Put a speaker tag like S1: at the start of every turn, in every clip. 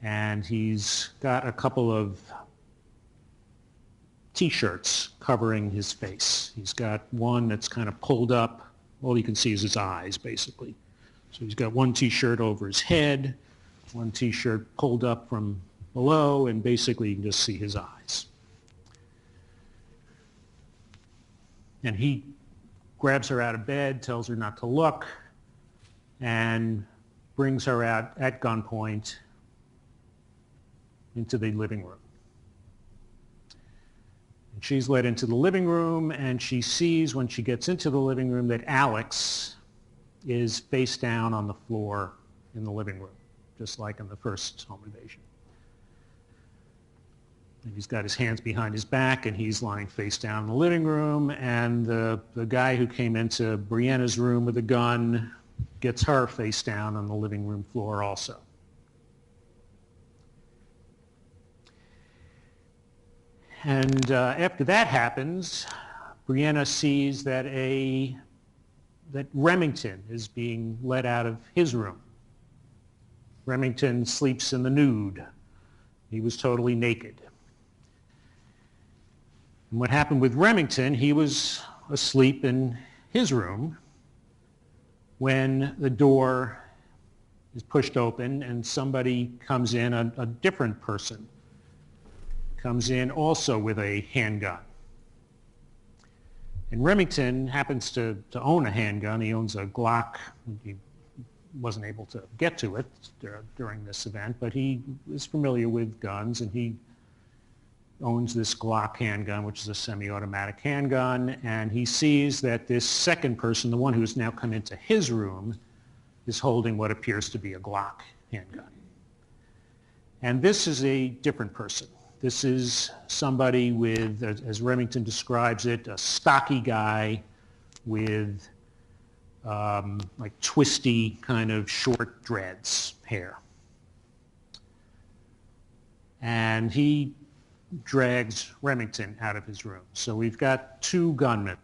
S1: and he's got a couple of T-shirts covering his face. He's got one that's kind of pulled up. All you can see is his eyes, basically. So he's got one T-shirt over his head, one T-shirt pulled up from below, and basically you can just see his eyes. And he grabs her out of bed, tells her not to look, and brings her out at gunpoint into the living room. And she's led into the living room, and she sees when she gets into the living room that Alex is face down on the floor in the living room, just like in the first home invasion. And he's got his hands behind his back, and he's lying face down in the living room, and the guy who came into Brianna's room with a gun gets her face down on the living room floor also. And after that happens, Brianna sees that Remington is being let out of his room. Remington sleeps in the nude. He was totally naked. And what happened with Remington, he was asleep in his room when the door is pushed open and somebody comes in, a different person comes in also with a handgun. And Remington happens to own a handgun. He owns a Glock. He wasn't able to get to it during this event, but he is familiar with guns, and he owns this Glock handgun, which is a semi-automatic handgun, and he sees that this second person, the one who has now come into his room, is holding what appears to be a Glock handgun. And this is a different person. This is somebody with, as Remington describes it, a stocky guy with like twisty kind of short dreads hair. And he drags Remington out of his room. So we've got two gunmen.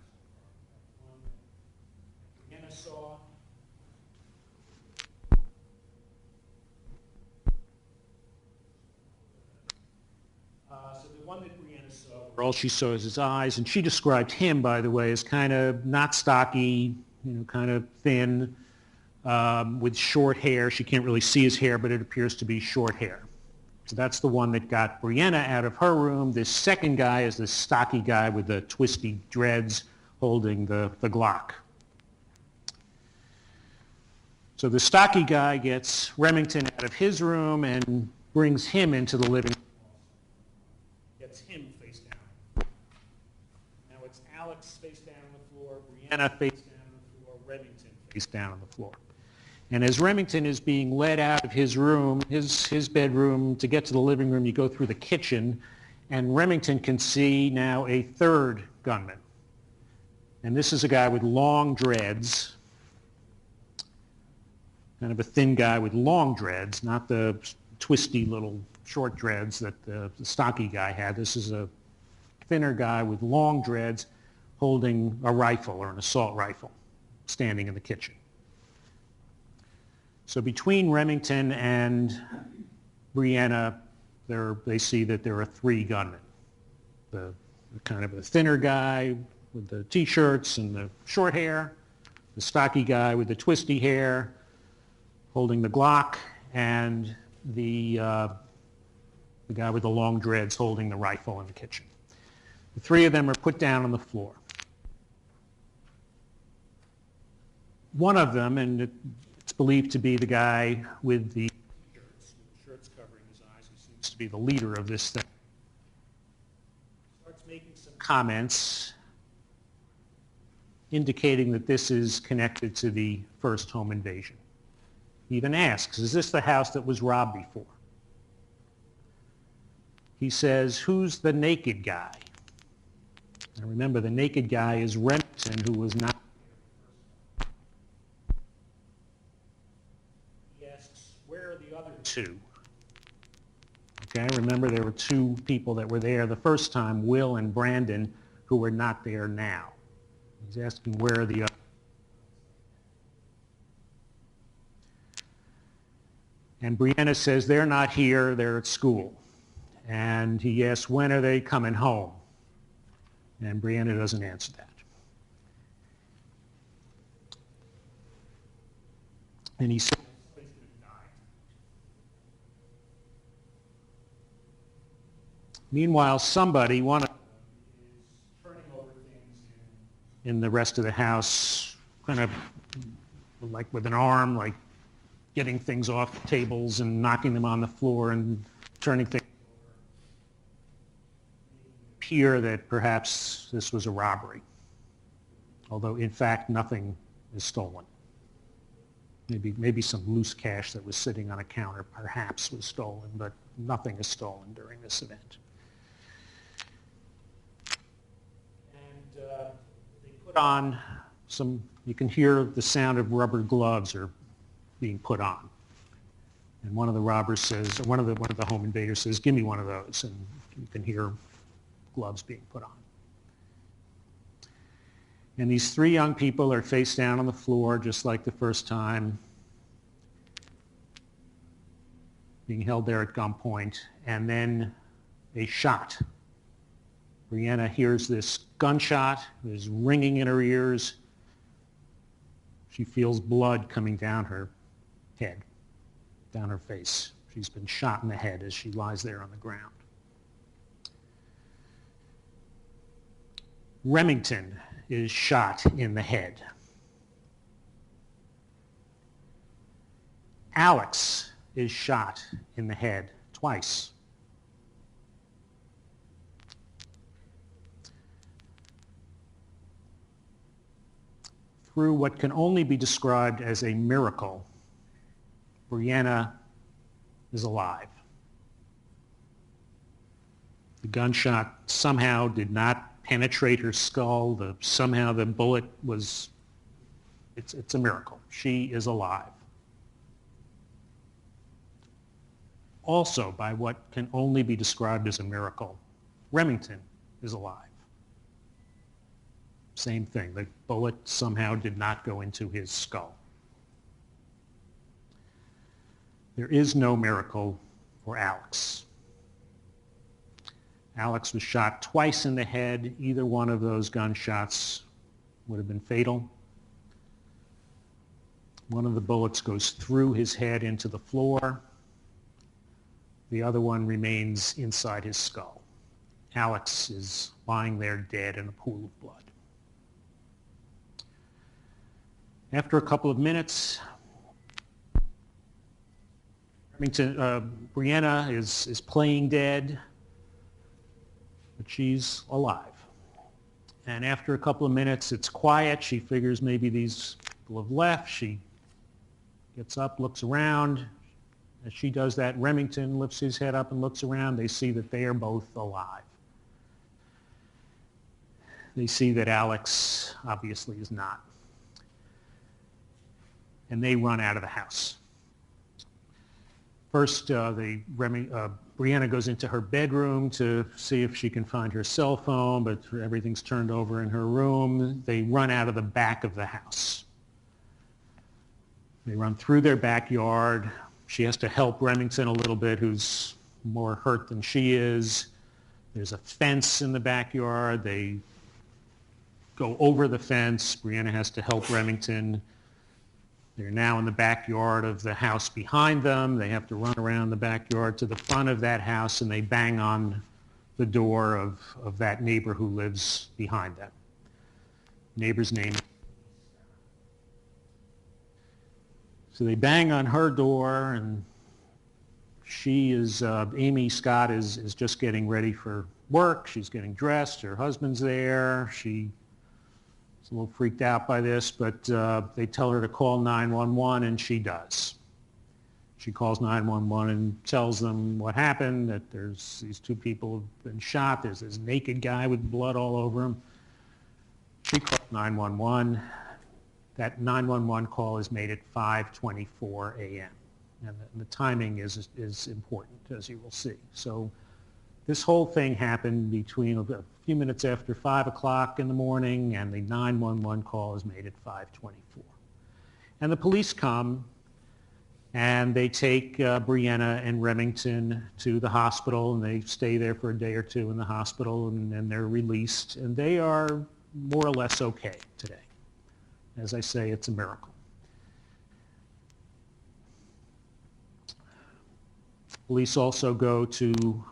S1: All she saw is his eyes, and she described him, by the way, as kind of not stocky, kind of thin, with short hair. She can't really see his hair, but it appears to be short hair. So that's the one that got Brianna out of her room. This second guy is this stocky guy with the twisty dreads holding the Glock. So the stocky guy gets Remington out of his room and brings him into the living room. Gets him face down. Now it's Alex face down on the floor, Brianna face down on the floor, Remington face down on the floor. And as Remington is being led out of his room, his bedroom, to get to the living room, you go through the kitchen, and Remington can see now a third gunman. And this is a guy with long dreads, kind of a thin guy with long dreads, not the twisty little short dreads that the stocky guy had. This is a thinner guy with long dreads holding a rifle or an assault rifle, standing in the kitchen. So between Remington and Brianna, they see that there are three gunmen. The kind of a thinner guy with the T-shirts and the short hair, the stocky guy with the twisty hair holding the Glock, and the guy with the long dreads holding the rifle in the kitchen. The three of them are put down on the floor. One of them, and it's believed to be the guy with the shirts covering his eyes, who seems to be the leader of this thing, starts making some comments indicating that this is connected to the first home invasion. He even asks, is this the house that was robbed before? He says, who's the naked guy? Now remember, the naked guy is Remington, who was not. He asks, where are the other two? Okay, remember there were two people that were there the first time, Will and Brandon, who are not there now. He's asking, where are the other? And Brianna says, they're not here, they're at school. And he asks, when are they coming home? And Brianna doesn't answer that. And he says, meanwhile, somebody, one of them, is turning over things in the rest of the house, kind of like with an arm, like getting things off the tables and knocking them on the floor and turning things over. It appear that perhaps this was a robbery, although in fact nothing is stolen. Maybe some loose cash that was sitting on a counter perhaps was stolen, but nothing is stolen during this event. And they put on some, you can hear the sound of rubber gloves are being put on. And one of the robbers says, one of the home invaders says, give me one of those. And you can hear gloves being put on. And these three young people are face down on the floor, just like the first time, being held there at gunpoint. And then a shot. Brianna hears this gunshot, there's ringing in her ears. She feels blood coming down her head, down her face. She's been shot in the head as she lies there on the ground. Remington is shot in the head. Alex is shot in the head twice. Through what can only be described as a miracle, Brianna is alive. The gunshot somehow did not penetrate her skull. Somehow the bullet was, it's a miracle. She is alive. Also, by what can only be described as a miracle, Remington is alive. Same thing, the bullet somehow did not go into his skull. There is no miracle for Alex. Alex was shot twice in the head. Either one of those gunshots would have been fatal. One of the bullets goes through his head into the floor. The other one remains inside his skull. Alex is lying there dead in a pool of blood. After a couple of minutes, Brianna is playing dead, but she's alive. And after a couple of minutes, it's quiet. She figures maybe these people have left. She gets up, looks around. As she does that, Remington lifts his head up and looks around. They see that they are both alive. They see that Alex obviously is not. And they run out of the house. First, Brianna goes into her bedroom to see if she can find her cell phone, but everything's turned over in her room. They run out of the back of the house. They run through their backyard. She has to help Remington a little bit, who's more hurt than she is. There's a fence in the backyard. They go over the fence. Brianna has to help Remington. They're now in the backyard of the house behind them. They have to run around the backyard to the front of that house, and they bang on the door of that neighbor who lives behind them. Neighbor's name. So they bang on her door, and she is, Amy Scott is just getting ready for work. She's getting dressed. Her husband's there. She's a little freaked out by this, but they tell her to call 911, and she does. She calls 911 and tells them what happened, that there's these two people have been shot. There's this naked guy with blood all over him. She calls 911. That 911 call is made at 5:24 a.m. And the timing is important, as you will see. So this whole thing happened between a few minutes after 5 o'clock in the morning, and the 911 call is made at 5:24. And the police come, And they take Brianna and Remington to the hospital, and they stay there for a day or two in the hospital, and then they're released. And they are more or less okay today. As I say, it's a miracle. Police also go to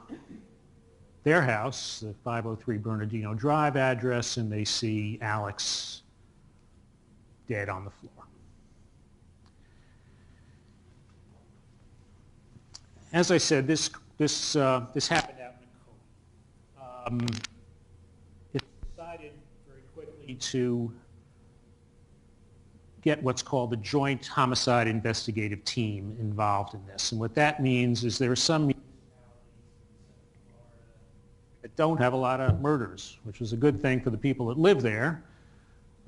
S1: their house, the 503 Bernardino Drive address, and they see Alex dead on the floor. As I said, this happened out in Macomb. It decided very quickly to get what's called the Joint Homicide Investigative Team involved in this. And what that means is there are some municipalities that don't have a lot of murders, which is a good thing for the people that live there.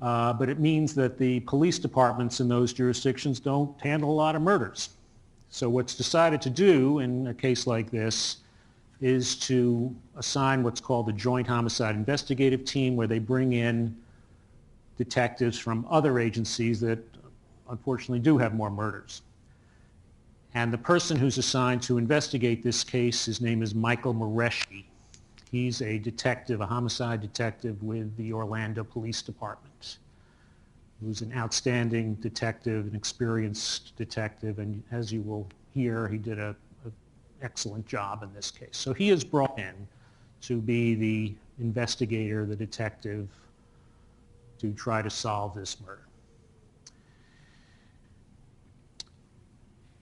S1: But it means that the police departments in those jurisdictions don't handle a lot of murders. So what's decided to do in a case like this is to assign what's called the Joint Homicide Investigative Team, where they bring in detectives from other agencies that unfortunately do have more murders. And the person who's assigned to investigate this case, his name is Michael Moreschi. He's a detective, a homicide detective with the Orlando Police Department, who's an outstanding detective, an experienced detective, and as you will hear, he did an excellent job in this case. So he is brought in to be the investigator, the detective, to try to solve this murder.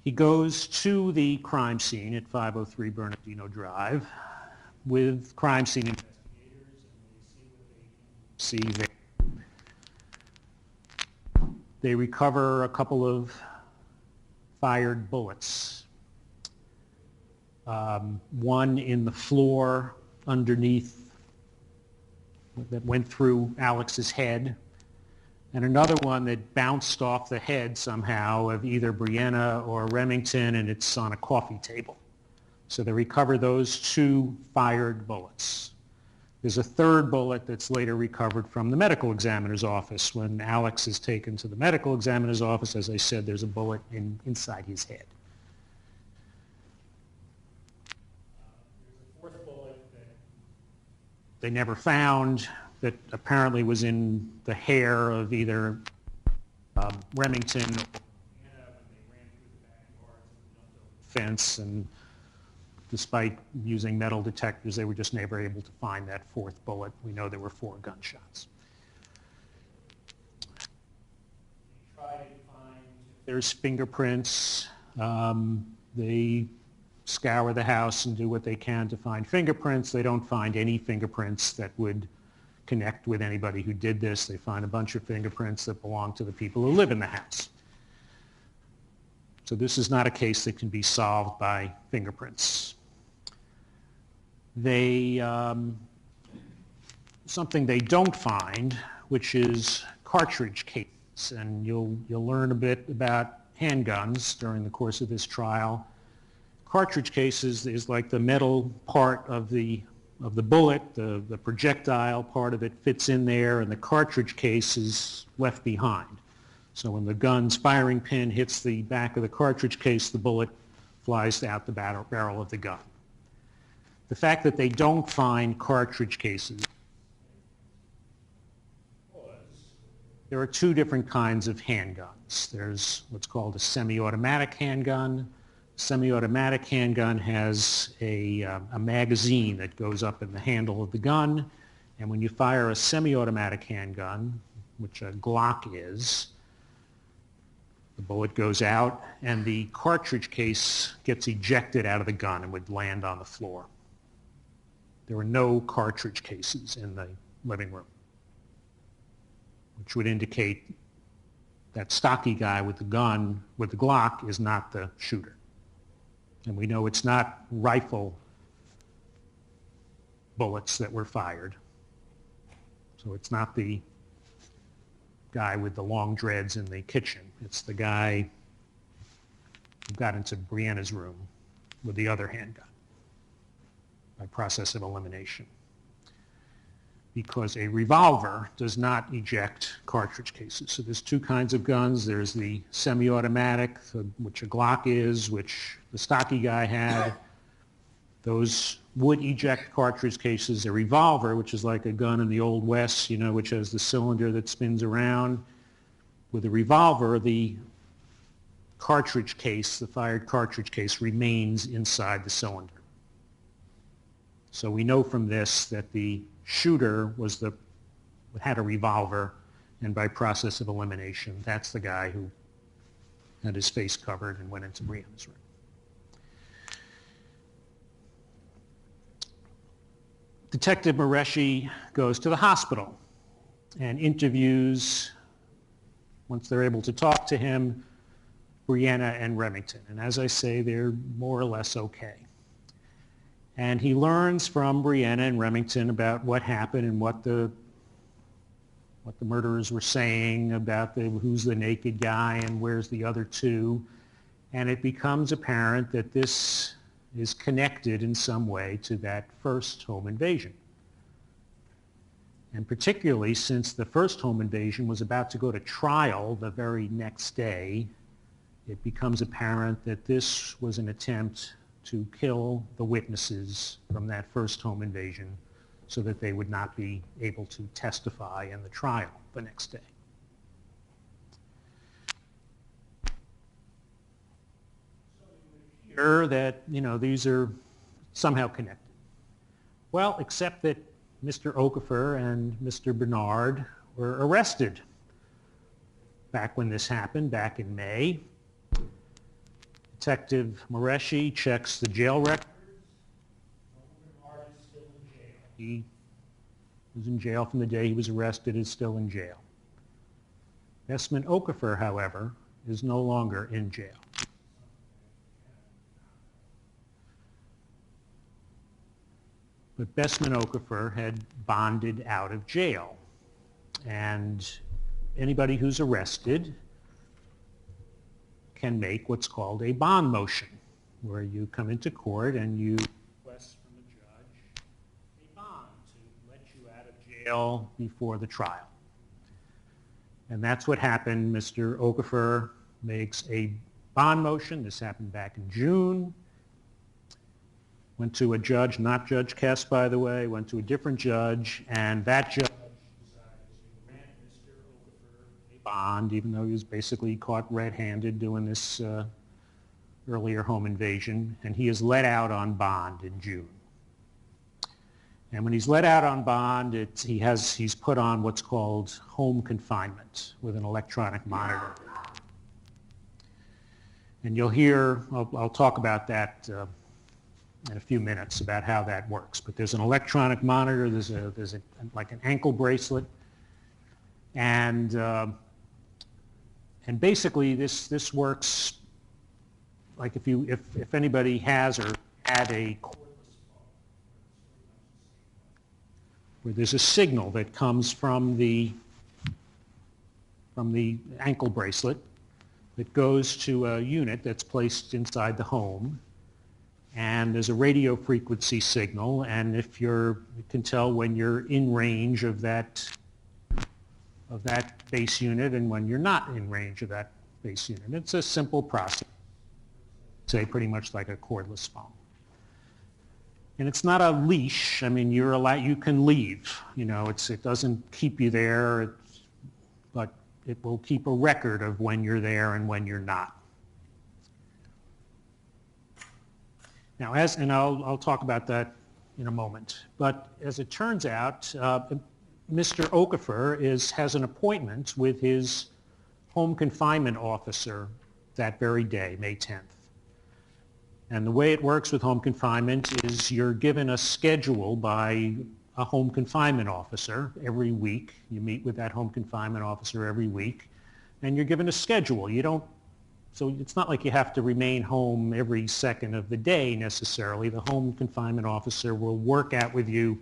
S1: He goes to the crime scene at 503 Bernardino Drive with crime scene investigators, and they see what they see there. They recover a couple of fired bullets. One in the floor underneath that went through Alex's head, and another one that bounced off the head somehow of either Brianna or Remington, and it's on a coffee table. So they recover those two fired bullets. There's a third bullet that's later recovered from the medical examiner's office. When Alex is taken to the medical examiner's office, as I said, there's a bullet inside his head. There's a fourth bullet that they never found that apparently was in the hair of either Remington or Brianna when they ran through the backyard and jumped over the fence, and despite using metal detectors, they were just never able to find that fourth bullet. We know there were 4 gunshots. They try to find if there's fingerprints. They scour the house and do what they can to find fingerprints. They don't find any fingerprints that would connect with anybody who did this. They find a bunch of fingerprints that belong to the people who live in the house. So this is not a case that can be solved by fingerprints. Something they don't find, which is cartridge cases, and you'll learn a bit about handguns during the course of this trial. Cartridge cases is like the metal part of the bullet, the projectile part of it fits in there, and the cartridge case is left behind. So when the gun's firing pin hits the back of the cartridge case, the bullet flies out the barrel of the gun. The fact that they don't find cartridge cases, there are 2 different kinds of handguns. There's what's called a semi-automatic handgun. Semi-automatic handgun has a magazine that goes up in the handle of the gun, and when you fire a semi-automatic handgun, which a Glock is, the bullet goes out and the cartridge case gets ejected out of the gun and would land on the floor. There were no cartridge cases in the living room, which would indicate that stocky guy with the gun, with the Glock, is not the shooter. And we know it's not rifle bullets that were fired. So it's not the guy with the long dreads in the kitchen. It's the guy who got into Brianna's room with the other handgun by process of elimination. because a revolver does not eject cartridge cases. So there's two kinds of guns. There's the semi-automatic, which a Glock is, which the stocky guy had. Those would eject cartridge cases. A revolver, which is like a gun in the Old West, you know, which has the cylinder that spins around. With a revolver, the cartridge case, the fired cartridge case, remains inside the cylinder. So we know from this that the shooter had a revolver, and by process of elimination, that's the guy who had his face covered and went into Brianna's room. Detective Mareshi goes to the hospital and interviews, once they're able to talk to him, Brianna and Remington. And as I say, they're more or less okay. And he learns from Brianna and Remington about what happened and what the murderers were saying about who's the naked guy and where's the other two. And it becomes apparent that this is connected in some way to that first home invasion. And particularly since the first home invasion was about to go to trial the very next day, it becomes apparent that this was an attempt to kill the witnesses from that first home invasion so that they would not be able to testify in the trial the next day. So you would hear that, you know, these are somehow connected. Well, except that Mr. Okafor and Mr. Bernard were arrested back when this happened, back in May. Detective Mareshi checks the jail records. Bernard is still in jail. He was in jail from the day he was arrested, is still in jail. Bessman Okafor, however, is no longer in jail. But Bessman Okafor had bonded out of jail. And anybody who's arrested can make what's called a bond motion, where you come into court and you request from the judge a bond to let you out of jail before the trial. And that's what happened. Mr. Okafor makes a bond motion. This happened back in June. Went to a judge, not Judge Kess, by the way, went to a different judge, and that judge decided to grant Mr. Okafor a bond, even though he was basically caught red-handed doing this earlier home invasion, and he is let out on bond in June. And when he's let out on bond, he's put on what's called home confinement with an electronic monitor. And you'll hear, I'll talk about that in a few minutes about how that works. But there's an electronic monitor, there's like an ankle bracelet, and basically this works like if anybody has or had a cordless phone, where there's a signal that comes from the ankle bracelet that goes to a unit that's placed inside the home. And there's a radio frequency signal, and you can tell when you're in range of that base unit and when you're not in range of that base unit. It's a simple process, say pretty much like a cordless phone. And it's not a leash. I mean, you can leave. You know, it doesn't keep you there, but it will keep a record of when you're there and when you're not. Now, I'll talk about that in a moment, but as it turns out, Mr. Okafor has an appointment with his home confinement officer that very day, May 10th. And the way it works with home confinement is you're given a schedule by a home confinement officer every week. You meet with that home confinement officer every week, and you're given a schedule. So it's not like you have to remain home every second of the day necessarily. The home confinement officer will work out with you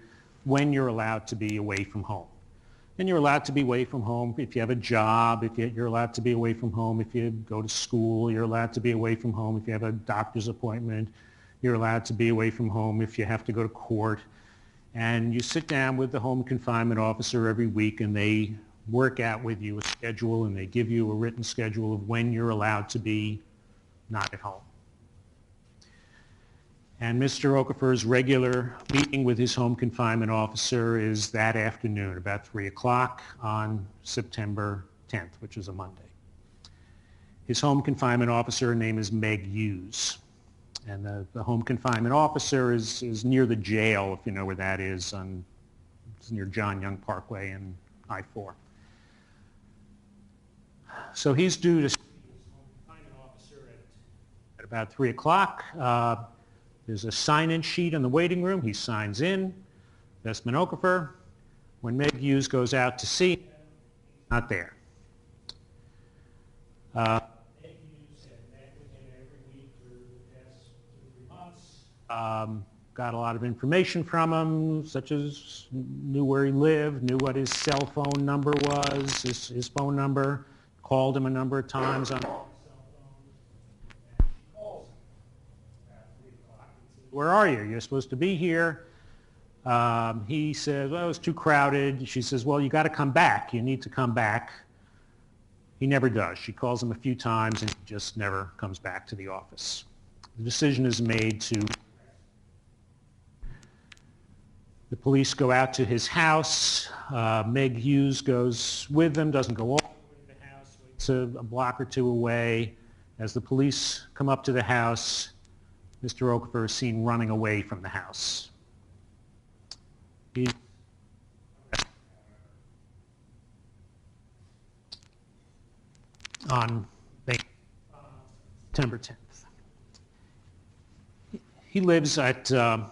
S1: when you're allowed to be away from home. And you're allowed to be away from home if you have a job, you're allowed to be away from home if you go to school, you're allowed to be away from home if you have a doctor's appointment, you're allowed to be away from home if you have to go to court. And you sit down with the home confinement officer every week and they work out with you a schedule and they give you a written schedule of when you're allowed to be not at home. And Mr. Okafor's regular meeting with his home confinement officer is that afternoon, about 3 o'clock on September 10th, which is a Monday. His home confinement officer, her name is Meg Hughes. And the home confinement officer is near the jail, if you know where that is. It's near John Young Parkway and I-4. So he's due to see his home confinement officer at about 3 o'clock. There's a sign-in sheet in the waiting room. He signs in, Bessman Okafor. When Meg Hughes goes out to see him, he's not there. Meg Hughes had met with him every week for the past 2 or 3 months. Got a lot of information from him, such as knew where he lived, knew what his cell phone number was, his phone number, called him a number of times on his cell phone. And she calls him at 3 o'clock and says, "Where are you? You're supposed to be here." He says, "Well, it was too crowded." She says, "Well, you got to come back. You need to come back." He never does. She calls him a few times and he just never comes back to the office. The decision is made to... The police go out to his house. Meg Hughes goes with them, doesn't go all the way to the house, waits a block or two away. As the police come up to the house, Mr. Okafor is seen running away from the house. He's on September 10th. He lives at an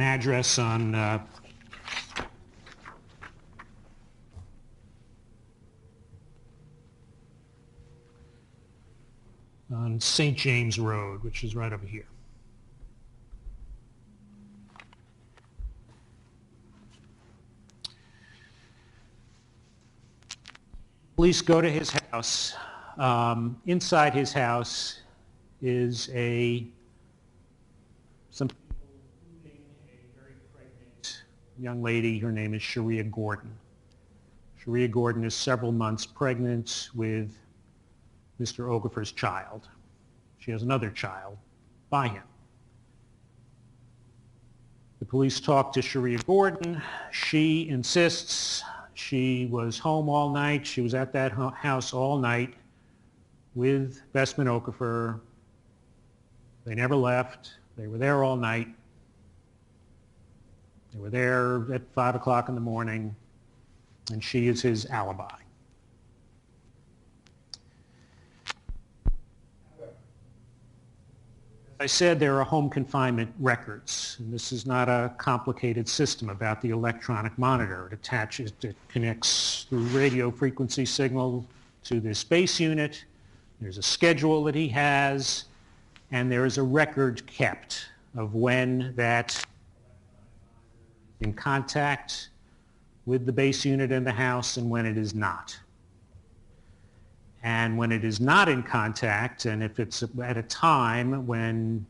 S1: address on St. James Road, which is right over here. Police go to his house. Inside his house is some people, including a very pregnant young lady. Her name is Sharia Gordon. Sharia Gordon is several months pregnant with Mr. Okafor's child. She has another child by him. The police talk to Sharia Gordon. She insists she was home all night. She was at that house all night with Bessman Okafor. They never left. They were there all night. They were there at 5 o'clock in the morning, and she is his alibi. I said there are home confinement records, and this is not a complicated system about the electronic monitor. It connects through radio frequency signal to this base unit. There's a schedule that he has, and there is a record kept of when that in contact with the base unit in the house and when it is not. And when it is not in contact, and if it's at a time when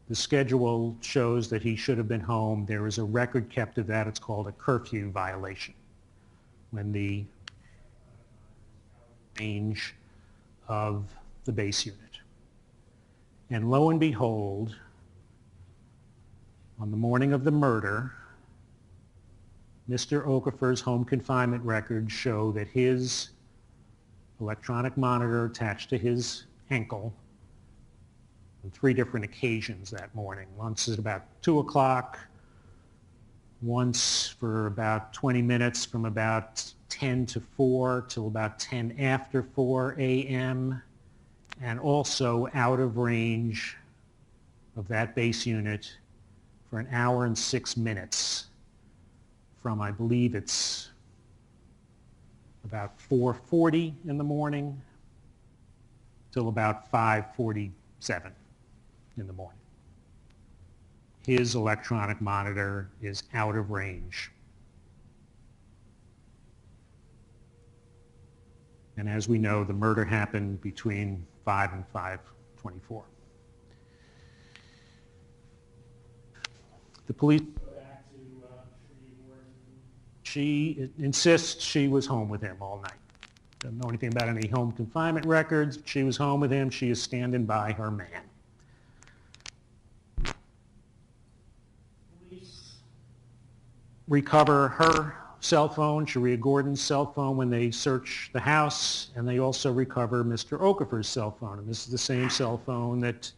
S1: the schedule shows that he should have been home, there is a record kept of that. It's called a curfew violation, when the range of the base unit. And lo and behold, on the morning of the murder, Mr. Okafor's home confinement records show that his electronic monitor attached to his ankle on 3 different occasions that morning. Once at about 2 o'clock, once for about 20 minutes from about 10 to 4 till about 10 after 4 a.m., and also out of range of that base unit for an hour and 6 minutes from, I believe it's about 4:40 in the morning till about 5:47 in the morning. His electronic monitor is out of range. And as we know, the murder happened between 5 and 5:24. The police go back to she insists she was home with him all night. Doesn't know anything about any home confinement records. She was home with him. She is standing by her man. Police recover her cell phone, Sharia Gordon's cell phone, when they search the house, and they also recover Mr. Okafor's cell phone. And this is the same cell phone that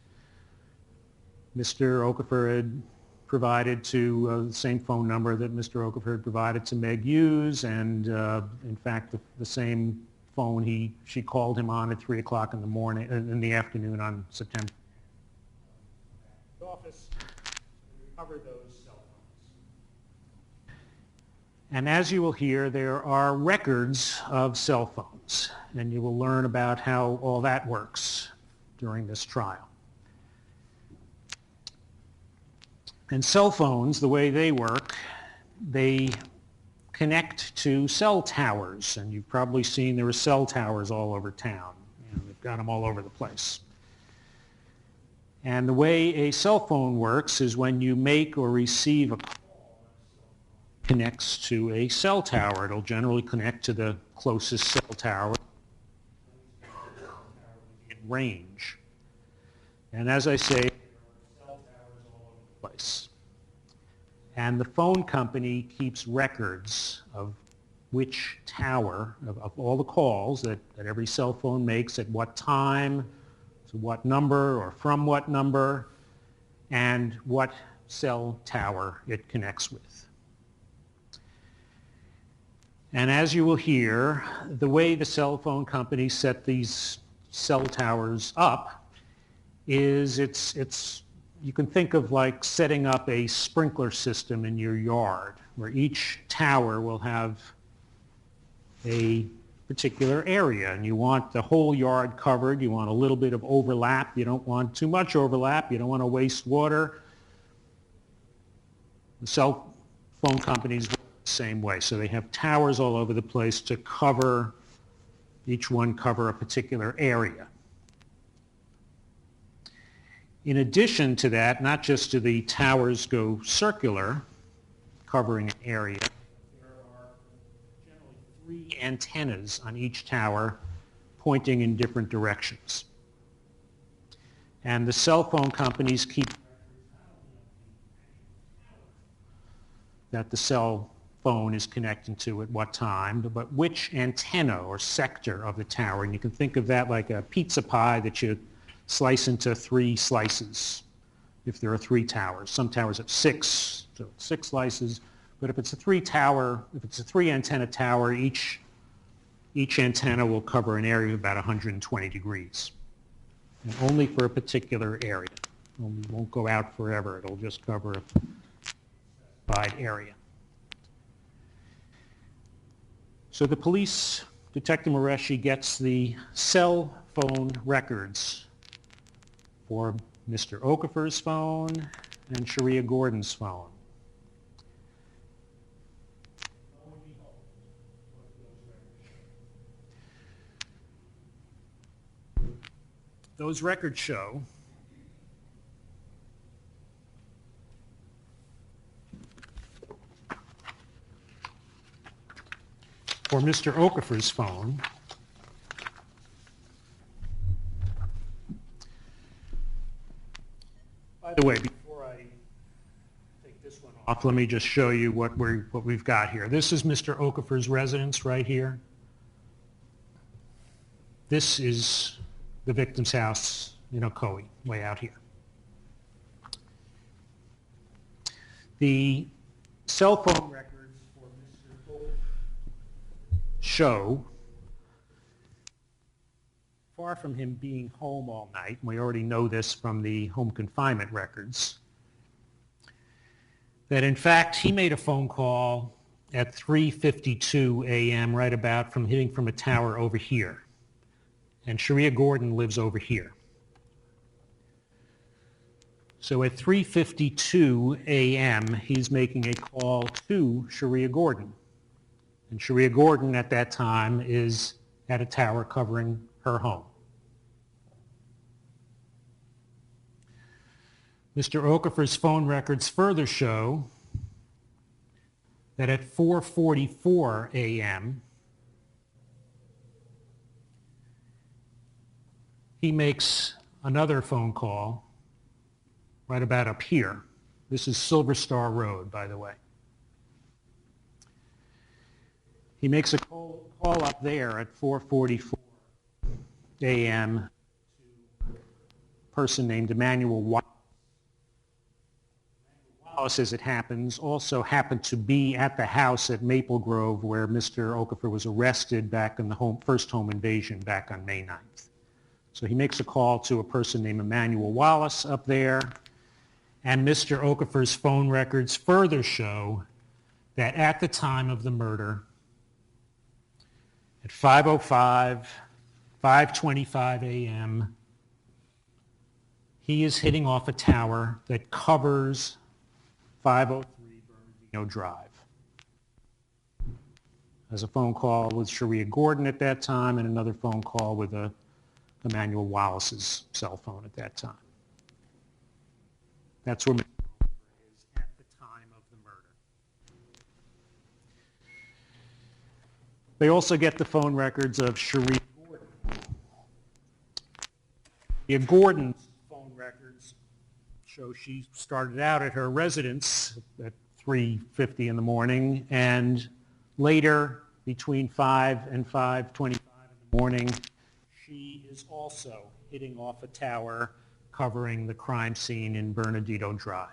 S1: Mr. Okafor had provided to, the same phone number that Mr. Okafor had provided to Meg Hughes, and in fact the same phone she called him on at 3 o'clock in the morning, in the afternoon on September. The office recovered those cell phones. And as you will hear, there are records of cell phones, and you will learn about how all that works during this trial. And cell phones, the way they work, they connect to cell towers, and you've probably seen there are cell towers all over town. You know, they've got them all over the place. And the way a cell phone works is when you make or receive a call, it connects to a cell tower. It'll generally connect to the closest cell tower in range. And as I say, place. And the phone company keeps records of which tower, of all the calls that every cell phone makes, at what time, to what number or from what number, and what cell tower it connects with. And as you will hear, the way the cell phone companies set these cell towers up is you can think of like setting up a sprinkler system in your yard, where each tower will have a particular area, and you want the whole yard covered. You want a little bit of overlap. You don't want too much overlap. You don't want to waste water. The cell phone companies work the same way. So they have towers all over the place to cover, each one cover a particular area. In addition to that, not just do the towers go circular, covering an area, there are generally 3 antennas on each tower pointing in different directions. And the cell phone companies keep that the cell phone is connecting to at what time, but which antenna or sector of the tower. And you can think of that like a pizza pie that you slice into 3 slices if there are 3 towers. Some towers have 6, so 6 slices. But if it's a 3 antenna tower, each antenna will cover an area of about 120 degrees. And only for a particular area. It won't go out forever. It'll just cover a wide area. So the police, Detective Moreshi gets the cell phone records for Mr. Okafor's phone and Sharia Gordon's phone. Those records show for Mr. Okafor's phone, by the way, before I take this one off, let me just show you what we've got here. This is Mr. Okafor's residence right here. This is the victim's house in Ocoee, way out here. The cell phone records for Mr. Okafor show, far from him being home all night, we already know this from the home confinement records, that in fact he made a phone call at 3:52 a.m. right about from hitting from a tower over here. And Sharia Gordon lives over here. So at 3:52 a.m. he's making a call to Sharia Gordon. And Sharia Gordon at that time is at a tower covering her home. Mr. Okafor's phone records further show that at 4:44 a.m., he makes another phone call right about up here. This is Silver Star Road, by the way. He makes a call up there at 4:44 a.m. to a person named Emmanuel Wallace. Wallace, as it happens, also happened to be at the house at Maple Grove where Mr. Okafor was arrested back in the first home invasion back on May 9th. So he makes a call to a person named Emmanuel Wallace up there, and Mr. Okafor's phone records further show that at the time of the murder, at 5:05, 5:25 a.m., he is hitting off a tower that covers 503 Bernardino Drive. There's a phone call with Sharia Gordon at that time and another phone call with Emmanuel Wallace's cell phone at that time. That's where Mr. Okafor is at the time of the murder. They also get the phone records of Sharia Gordon. Sharia Gordon's phone records show she started out at her residence at 3:50 in the morning, and later, between 5 and 5:25 in the morning, she is also hitting off a tower covering the crime scene in Bernardino Drive.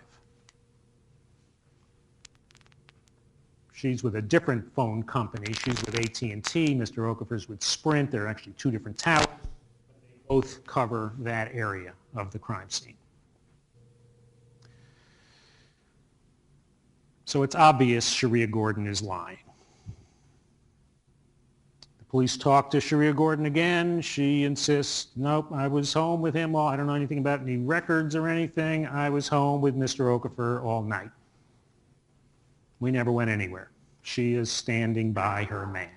S1: She's with a different phone company. She's with AT&T. Mr. Okafor's with Sprint. They're actually two different towers, but they both cover that area of the crime scene. So it's obvious Sharia Gordon is lying. The police talk to Sharia Gordon again. She insists, nope, I was home with him all, I don't know anything about any records or anything. I was home with Mr. Okafor all night. We never went anywhere. She is standing by her man.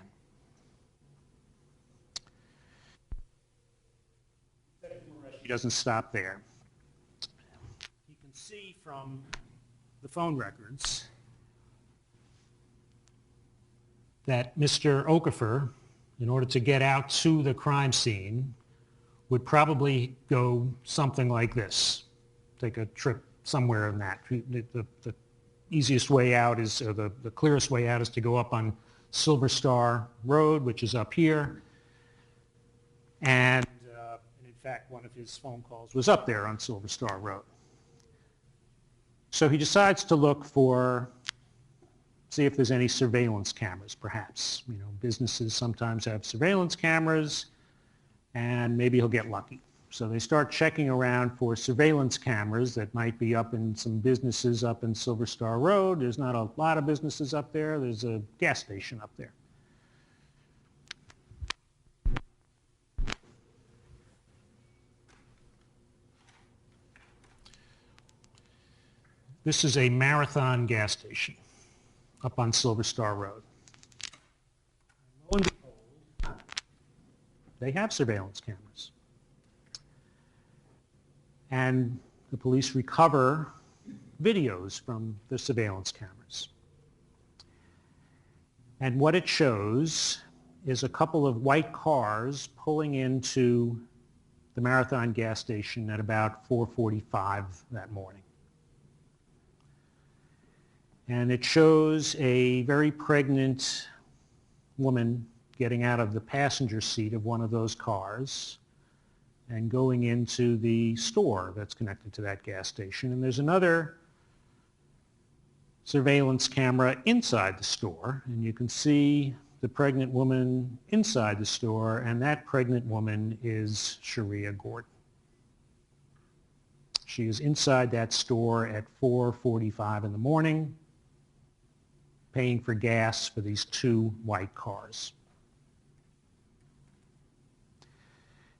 S1: She doesn't stop there. You can see from the phone records that Mr. Okafor, in order to get out to the crime scene, would probably go something like this. Take a trip somewhere in that. The easiest way out is, or the clearest way out is to go up on Silver Star Road, which is up here. And in fact, one of his phone calls was up there on Silver Star Road. So he decides to look for, see if there's any surveillance cameras, perhaps. You know, businesses sometimes have surveillance cameras, and maybe he'll get lucky. So they start checking around for surveillance cameras that might be up in some businesses up in Silver Star Road. There's not a lot of businesses up there. There's a gas station up there. This is a Marathon gas station up on Silver Star Road. Lo and behold, they have surveillance cameras. And the police recover videos from the surveillance cameras. And what it shows is a couple of white cars pulling into the Marathon gas station at about 4:45 that morning. And it shows a very pregnant woman getting out of the passenger seat of one of those cars and going into the store that's connected to that gas station. And there's another surveillance camera inside the store, and you can see the pregnant woman inside the store, and that pregnant woman is Sharia Gordon. She is inside that store at 4:45 in the morning, paying for gas for these two white cars.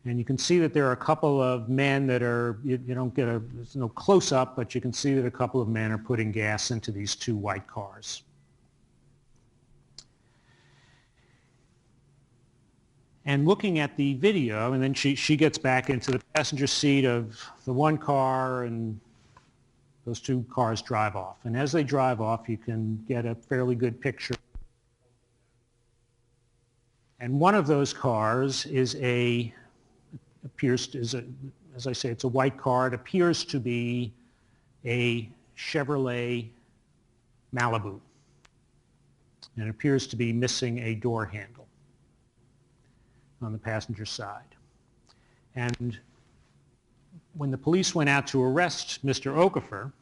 S1: And you can see that there are a couple of men that are, you don't get there's no close-up, but you can see that a couple of men are putting gas into these two white cars. And looking at the video, and then she gets back into the passenger seat of the one car, and those two cars drive off. And as they drive off, you can get a fairly good picture. And one of those cars is as I say, it's a white car. It appears to be a Chevrolet Malibu. And it appears to be missing a door handle on the passenger side. And when the police went out to arrest Mr. Okafor,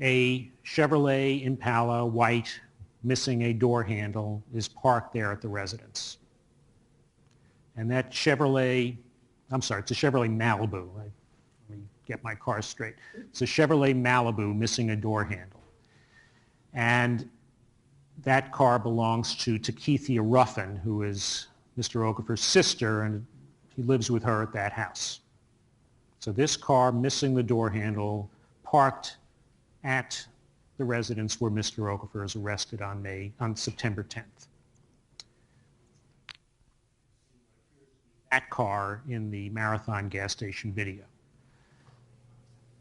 S1: a Chevrolet Impala white missing a door handle is parked there at the residence. And that Chevrolet, it's a Chevrolet Malibu. Let me get my car straight. It's a Chevrolet Malibu missing a door handle. And that car belongs to Takethia Ruffin, who is Mr. Okafor's sister, and he lives with her at that house. So this car missing the door handle, parked at the residence where Mr. Okafor is arrested on September 10th. That car in the Marathon gas station video.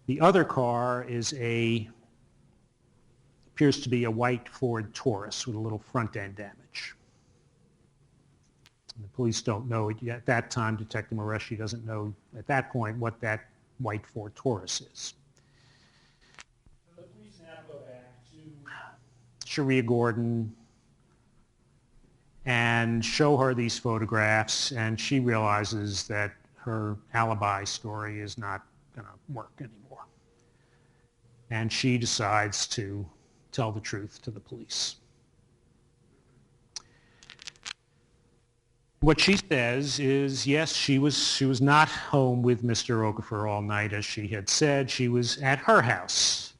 S1: The other car appears to be a white Ford Taurus with a little front end damage. And the police don't know it yet. At that time, Detective Moreschi doesn't know at that point what that white Ford Taurus is. So the police now go back to Sharia Gordon and show her these photographs, and she realizes that her alibi story is not going to work anymore. And she decides to tell the truth to the police. What she says is, yes, she was not home with Mr. Okafor all night, as she had said. She was at her house.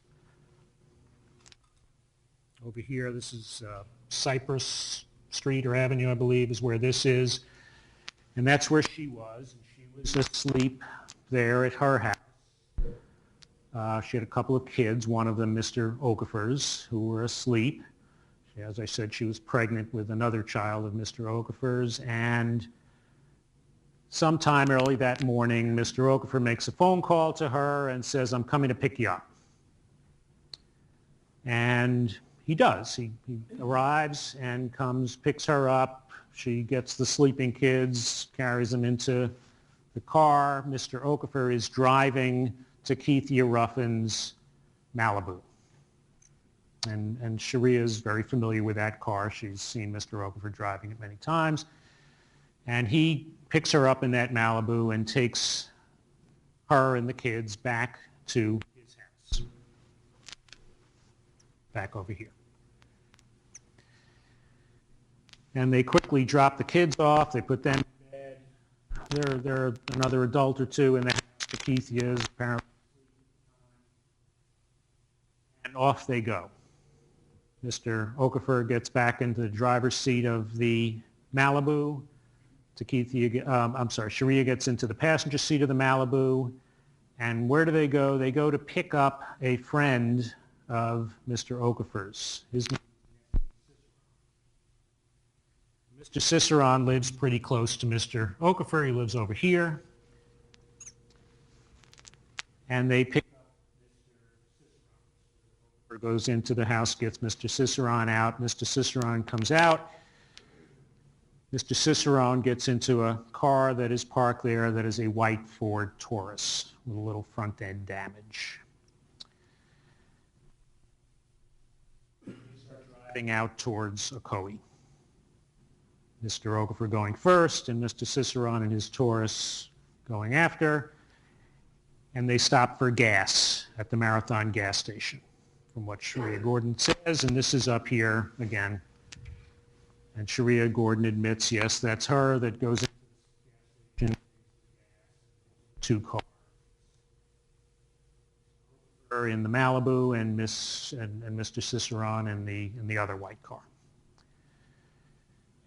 S1: Over here, this is Cypress Street or Avenue, I believe, is where this is. And that's where she was. And she was asleep there at her house. She had a couple of kids, one of them Mr. Okafor's, who were asleep. As I said, she was pregnant with another child of Mr. Okafor's, and sometime early that morning, Mr. Okafor makes a phone call to her and says, "I'm coming to pick you up." And he does. He arrives and picks her up. She gets the sleeping kids, carries them into the car. Mr. Okafor is driving Takethia Ruffin's Malibu. And Sharia is very familiar with that car. She's seen Mr. Okafor driving it many times. And he picks her up in that Malibu and takes her and the kids back to his house. Back over here. And they quickly drop the kids off. They put them in bed. They're another adult or two in the house. Takethia is apparently. And off they go. Mr. Okafor gets back into the driver's seat of the Malibu. Sharia gets into the passenger seat of the Malibu. And where do they go? They go to pick up a friend of Mr. Okafor's. Mr. Ciceron lives pretty close to Mr. Okafor. He lives over here. And they pick goes into the house, gets Mr. Ciceron out. Mr. Ciceron comes out. Mr. Ciceron gets into a car that is parked there that is a white Ford Taurus with a little front end damage. They start driving out towards Ocoee. Mr. Okafor going first and Mr. Ciceron and his Taurus going after. And they stop for gas at the Marathon gas station, from what Sharia Gordon says, and this is up here again. And Sharia Gordon admits, yes, that's her that goes into two cars. Her in the Malibu and Mr. Ciceron in the other white car.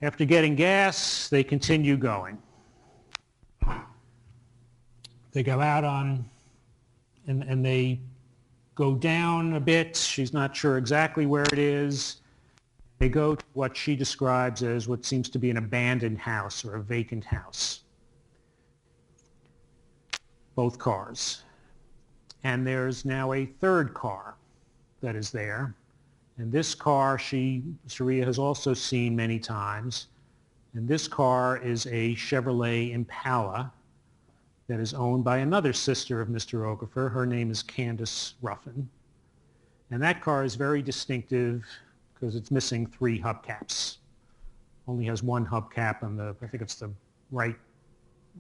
S1: After getting gas, they continue going. They go out and they go down a bit. She's not sure exactly where it is. They go to what she describes as what seems to be an abandoned house or a vacant house. Both cars. And there's now a third car that is there. And this car Sharia has also seen many times. And this car is a Chevrolet Impala that is owned by another sister of Mr. Okafor. Her name is Candace Ruffin. And that car is very distinctive because it's missing 3 hubcaps. Only has 1 hubcap on the, I think it's the right,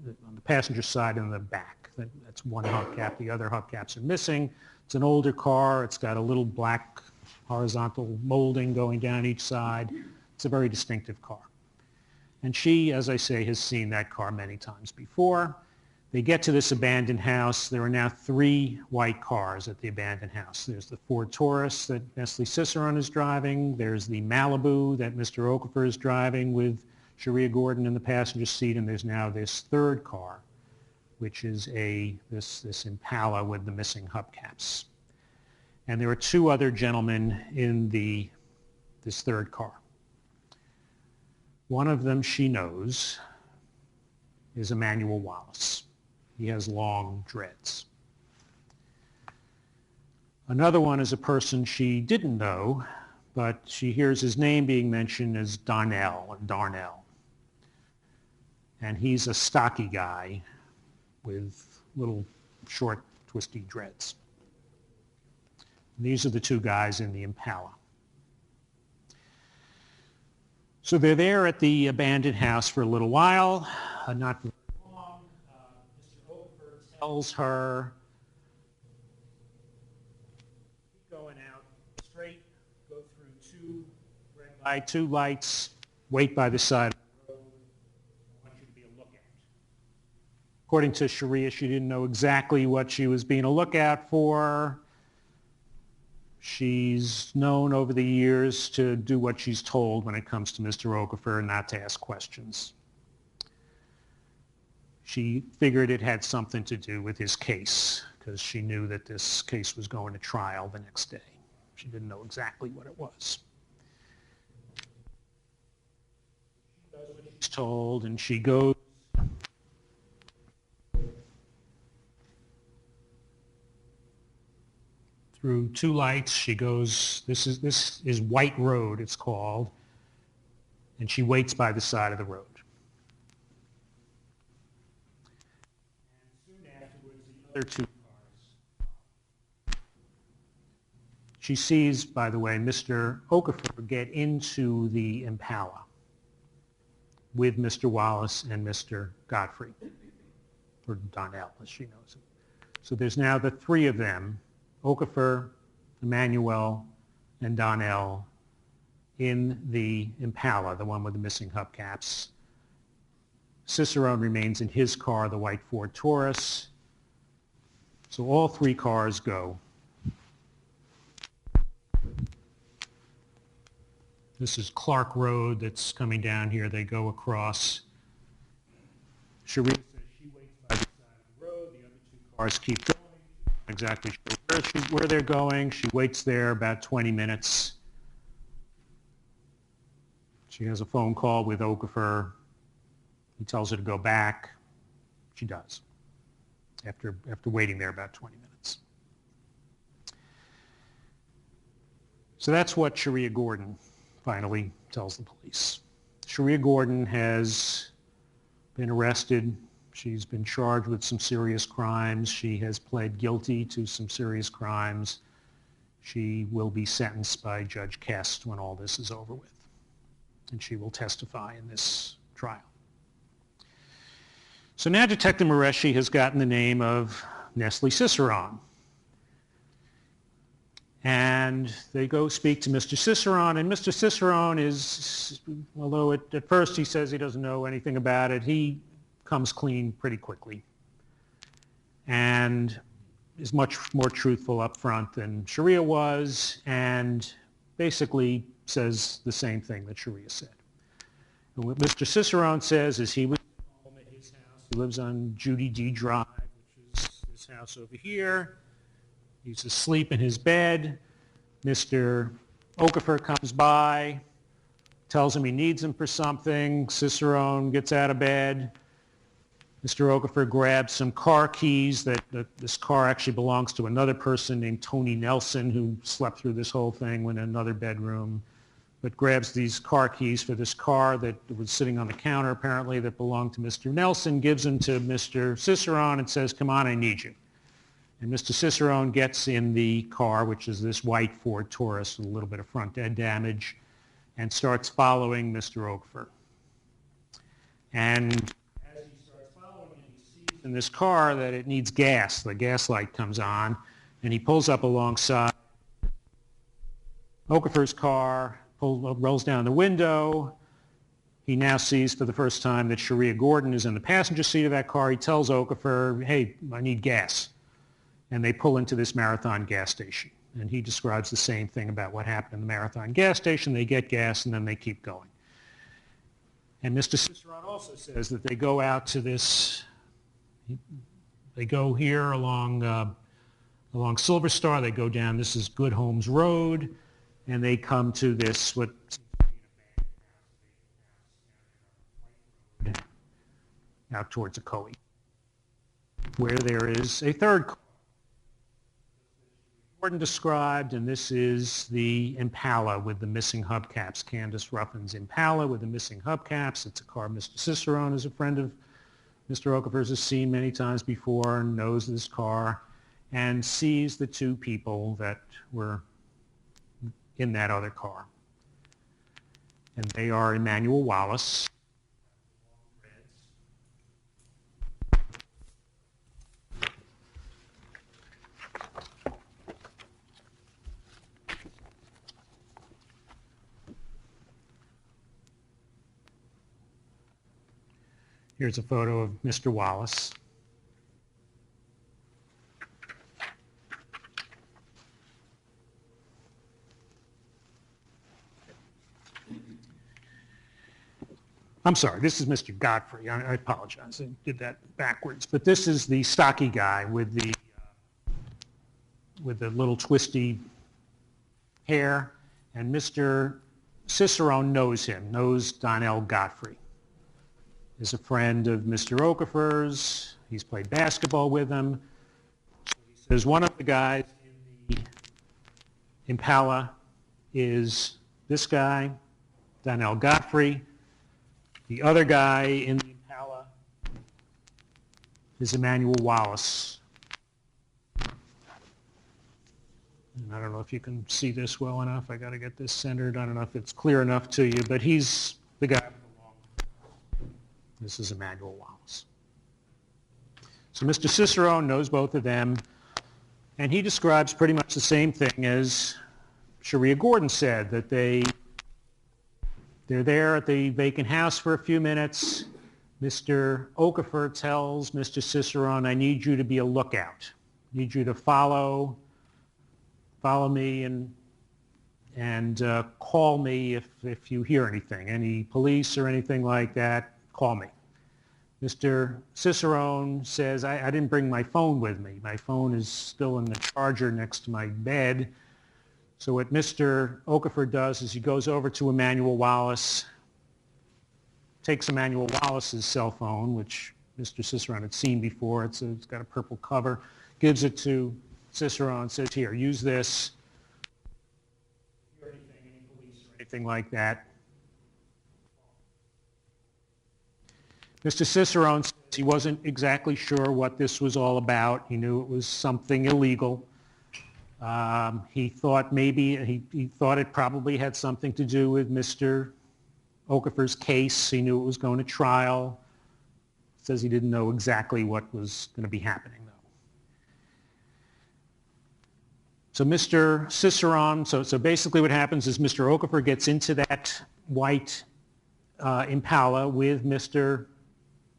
S1: on the passenger side and the back. That's 1 hubcap. The other hubcaps are missing. It's an older car. It's got a little black horizontal molding going down each side. It's a very distinctive car. And she, as I say, has seen that car many times before. They get to this abandoned house. There are now 3 white cars at the abandoned house. There's the Ford Taurus that Nestle Cicerone is driving. There's the Malibu that Mr. Okafor is driving with Sharia Gordon in the passenger seat. And there's now this third car, which is this Impala with the missing hubcaps. And there are 2 other gentlemen in this third car. One of them she knows is Emmanuel Wallace. He has long dreads. Another one is a person she didn't know, but she hears his name being mentioned as Donnell and Darnell. And he's a stocky guy with little short, twisty dreads. And these are the 2 guys in the Impala. So they're there at the abandoned house for a little while, not for very long. Mr. Okafor tells her, keep going out straight, go through 2 red light, 2 lights, wait by the side of the road. I want you to be a lookout. According to Sharia, she didn't know exactly what she was being a lookout for. She's known over the years to do what she's told when it comes to Mr. Okafor and not to ask questions. She figured it had something to do with his case because she knew that this case was going to trial the next day. She didn't know exactly what it was. She does what she's told, and she goes through 2 lights. She goes, this is White Road, it's called, and she waits by the side of the road. And soon afterwards, the other 2 cars. She sees, by the way, Mr. Okafor get into the Impala with Mr. Wallace and Mr. Godfrey, or Donnell, as she knows him. So there's now the 3 of them, Okafor, Emmanuel, and Donnell in the Impala, the one with the missing hubcaps. Cicerone remains in his car, the white Ford Taurus. So all 3 cars go. This is Clark Road that's coming down here. They go across. Sharia says she waits by the side of the road. The other 2 cars keep going. Exactly sure where they're going. She waits there about 20 minutes. She has a phone call with Okafor. He tells her to go back. She does, after waiting there about 20 minutes. So that's what Sharia Gordon finally tells the police. Sharia Gordon has been arrested. She's been charged with some serious crimes. She has pled guilty to some serious crimes. She will be sentenced by Judge Kest when all this is over with. And she will testify in this trial. So now Detective Mareshi has gotten the name of Nestle Cicerone. And they go speak to Mr. Cicerone, and Mr. Cicerone is, although at first he says he doesn't know anything about it, he comes clean pretty quickly and is much more truthful up front than Sharia was, and basically says the same thing that Sharia said. And what Mr. Cicerone says is he was home at his house. He lives on Judy D. Drive, which is this house over here. He's asleep in his bed. Mr. Okafor comes by, tells him he needs him for something. Cicerone gets out of bed. Mr. Okafor grabs some car keys that this car actually belongs to another person named Tony Nelson, who slept through this whole thing in another bedroom, but grabs these car keys for this car that was sitting on the counter apparently that belonged to Mr. Nelson, gives them to Mr. Cicerone and says, come on, I need you. And Mr. Cicerone gets in the car, which is this white Ford Taurus with a little bit of front end damage, and starts following Mr. Okafor. And as he starts following him, he sees in this car that it needs gas. The gas light comes on, and he pulls up alongside Okafor's car, rolls down the window. He now sees for the first time that Sharia Gordon is in the passenger seat of that car. He tells Okafor, hey, I need gas. And they pull into this Marathon gas station. And he describes the same thing about what happened in the Marathon gas station. They get gas and then they keep going. And Mr. Cicerone also says that they go out to this, they go here along Silver Star, they go down, this is Good Homes Road, and they come to this, what out towards Ocoee, where there is a third car. Gordon described, and this is the Impala with the missing hubcaps, Candace Ruffin's Impala with the missing hubcaps. It's a car Mr. Cicerone is a friend of Mr. Okafor's, has seen many times before, and knows this car, and sees the two people that were in that other car. And they are Emmanuel Wallace, here's a photo of Mr. Wallace. I'm sorry, this is Mr. Godfrey. I apologize, I did that backwards. But this is the stocky guy with the little twisty hair, and Mr. Cicerone knows him, knows Donnell Godfrey. Is a friend of Mr. Okafor's. He's played basketball with him. So he says one of the guys in the Impala is this guy, Donnell Godfrey. The other guy in the Impala is Emmanuel Wallace. And I don't know if you can see this well enough. I got to get this centered. I don't know if it's clear enough to you, but he's the guy. This is Emmanuel Wallace. So Mr. Cicerone knows both of them, and he describes pretty much the same thing as Sharia Gordon said, that they're there at the vacant house for a few minutes. Mr. Okafor tells Mr. Cicerone, I need you to be a lookout. I need you to follow me and call me if you hear anything, any police or anything like that. Call me. Mr. Cicerone says, I didn't bring my phone with me. My phone is still in the charger next to my bed. So what Mr. Okafor does is he goes over to Emmanuel Wallace, takes Emmanuel Wallace's cell phone, which Mr. Cicerone had seen before. It's got a purple cover, gives it to Cicerone, says, here, use this. If you hear anything, any police or anything like that, Mr. Cicerone says he wasn't exactly sure what this was all about. He knew it was something illegal. He thought he thought it probably had something to do with Mr. Okafor's case. He knew it was going to trial. Says he didn't know exactly what was going to be happening, though. So Mr. Cicerone, so basically what happens is Mr. Okafor gets into that white Impala with Mr.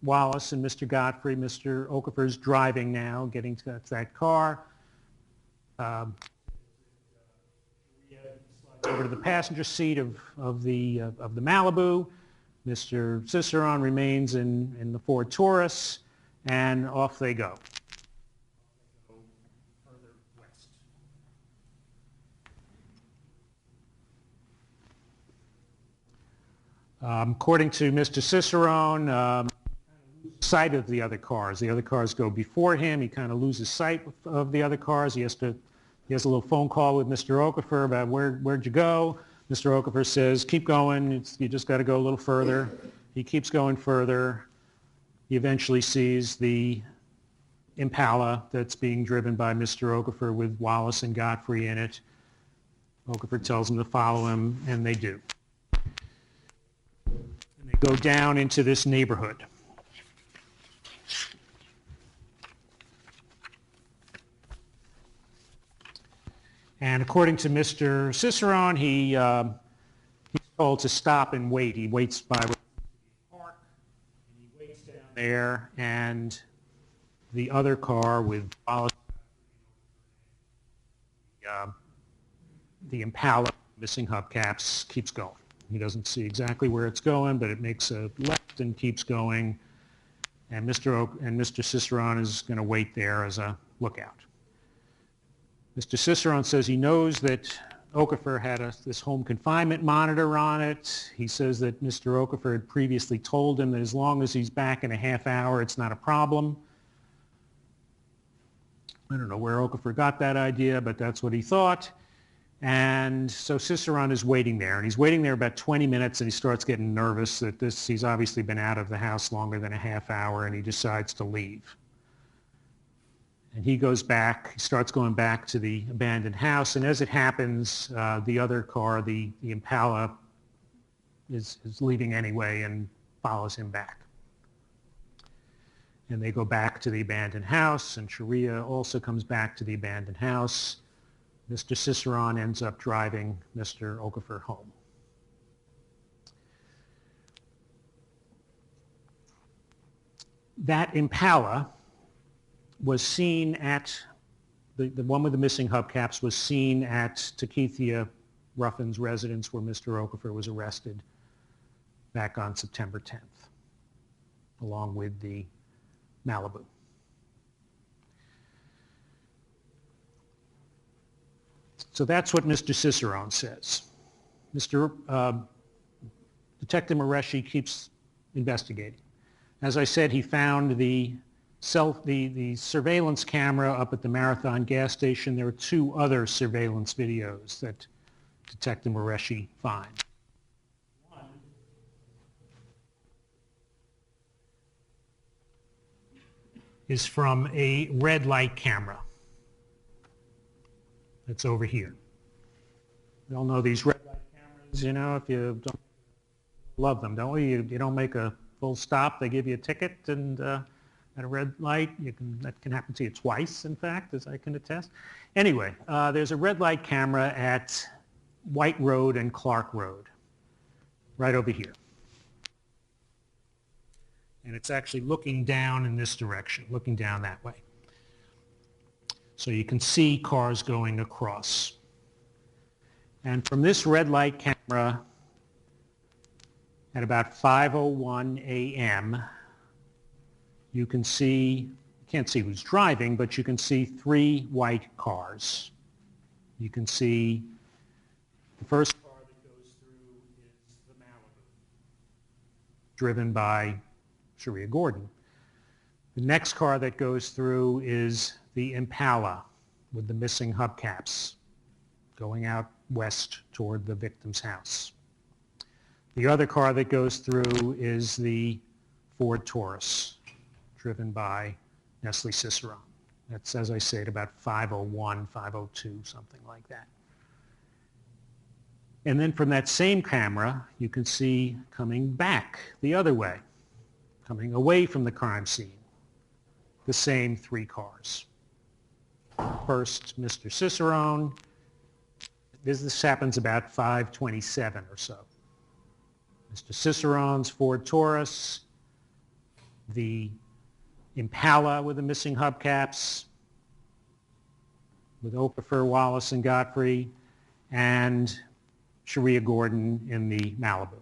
S1: Wallace and Mr. Godfrey. Mr. Okafor's driving now, getting to that car. Over to the passenger seat of the Malibu. Mr. Cicerone remains in the Ford Taurus, and off they go. Further west. According to Mr. Cicerone, sight of the other cars. The other cars go before him. He kind of loses sight of the other cars. He has a little phone call with Mr. Okafor about where'd you go? Mr. Okafor says, keep going. You just got to go a little further. He keeps going further. He eventually sees the Impala that's being driven by Mr. Okafor with Wallace and Godfrey in it. Okafor tells him to follow him, and they do. And they go down into this neighborhood. And according to Mr. Cicerone, he's told to stop and wait. He waits by the park, and he waits down there, and the other car with Wallace, the Impala, Missing Hubcaps, keeps going. He doesn't see exactly where it's going, but it makes a left and keeps going. And Mr. Cicerone is going to wait there as a lookout. Mr. Cicerone says he knows that Okafor had this home confinement monitor on it. He says that Mr. Okafor had previously told him that as long as he's back in a half hour, it's not a problem. I don't know where Okafor got that idea, but that's what he thought. And so Cicerone is waiting there, and he's waiting there about 20 minutes, and he starts getting nervous that he's obviously been out of the house longer than a half hour, and he decides to leave. And he goes back, he starts going back to the abandoned house, and as it happens, the other car, the Impala, is leaving anyway and follows him back. And they go back to the abandoned house, and Sharia also comes back to the abandoned house. Mr. Cicerone ends up driving Mr. Okafor home. That Impala was seen at, the one with the missing hubcaps was seen at Takithia Ruffin's residence where Mr. Okafor was arrested back on September 10th, along with the Malibu. So that's what Mr. Cicerone says. Detective Mareshi keeps investigating. As I said, he found the surveillance camera up at the Marathon gas station. There are two other surveillance videos that Detective Mareshi finds. One is from a red light camera that's over here. We all know these red light cameras, you know, if you don't love them, don't we? You don't make a full stop, they give you a ticket, and at a red light, that can happen to you twice, in fact, as I can attest. Anyway, there's a red light camera at White Road and Clark Road, right over here. And it's actually looking down in this direction, looking down that way. So you can see cars going across. And from this red light camera, at about 5:01 a.m., you can see, you can't see who's driving, but you can see three white cars. You can see the first car that goes through is the Malibu, driven by Sharia Gordon. The next car that goes through is the Impala with the missing hubcaps going out west toward the victim's house. The other car that goes through is the Ford Taurus, driven by Nestle Cicerone. That's, as I said, about 5:01, 5:02, something like that. And then from that same camera, you can see coming back the other way, coming away from the crime scene, the same three cars. First, Mr. Cicerone. This happens about 5:27 or so. Mr. Cicerone's Ford Taurus, the Impala with the missing hubcaps, with Okafor, Wallace, and Godfrey, and Sharia Gordon in the Malibu.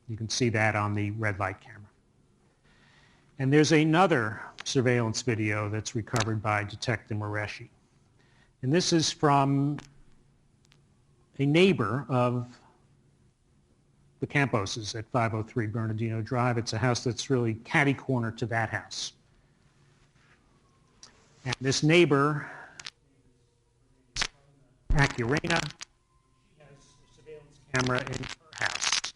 S1: You can see that on the red light camera. And there's another surveillance video that's recovered by Detective Mareshi. And this is from a neighbor of the Camposes at 503 Bernardino Drive. It's a house that's really catty-corner to that house. And this neighbor, Accurena, she has a surveillance camera in her house.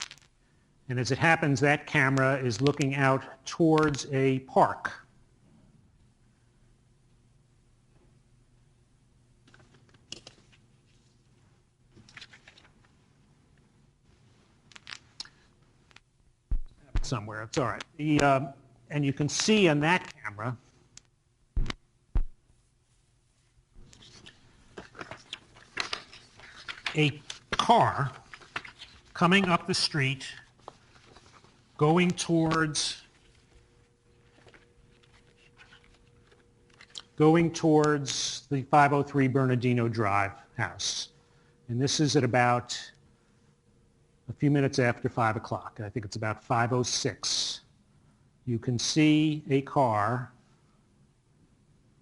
S1: And as it happens, that camera is looking out towards a park. Somewhere, it's all right. And you can see on that camera a car coming up the street going towards the 503 Bernardino Drive house. And this is at about a few minutes after 5 o'clock. I think it's about 5:06. You can see a car